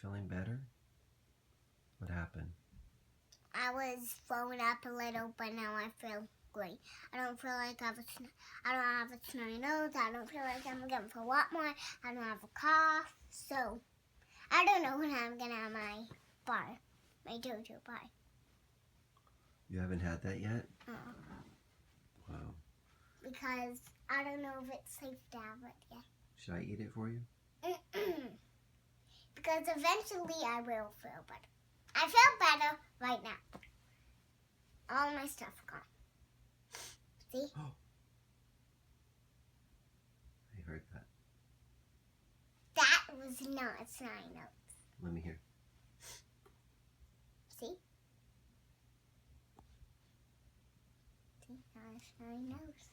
feeling better? What happened? I was throwing up a little, but now I feel great. I don't feel like I don't have a snotty nose. I don't feel like I'm getting for a lot more. I don't have a cough. So, I don't know when I'm going to have my JoJo bar. You haven't had that yet? Uh-uh. Wow. Because I don't know if it's safe to have it yet. Should I eat it for you? Because eventually I will feel better. I feel better right now. All my stuff gone. See? Oh. I heard that. That was not a snotty nose. Let me hear. See? See, not a snotty nose.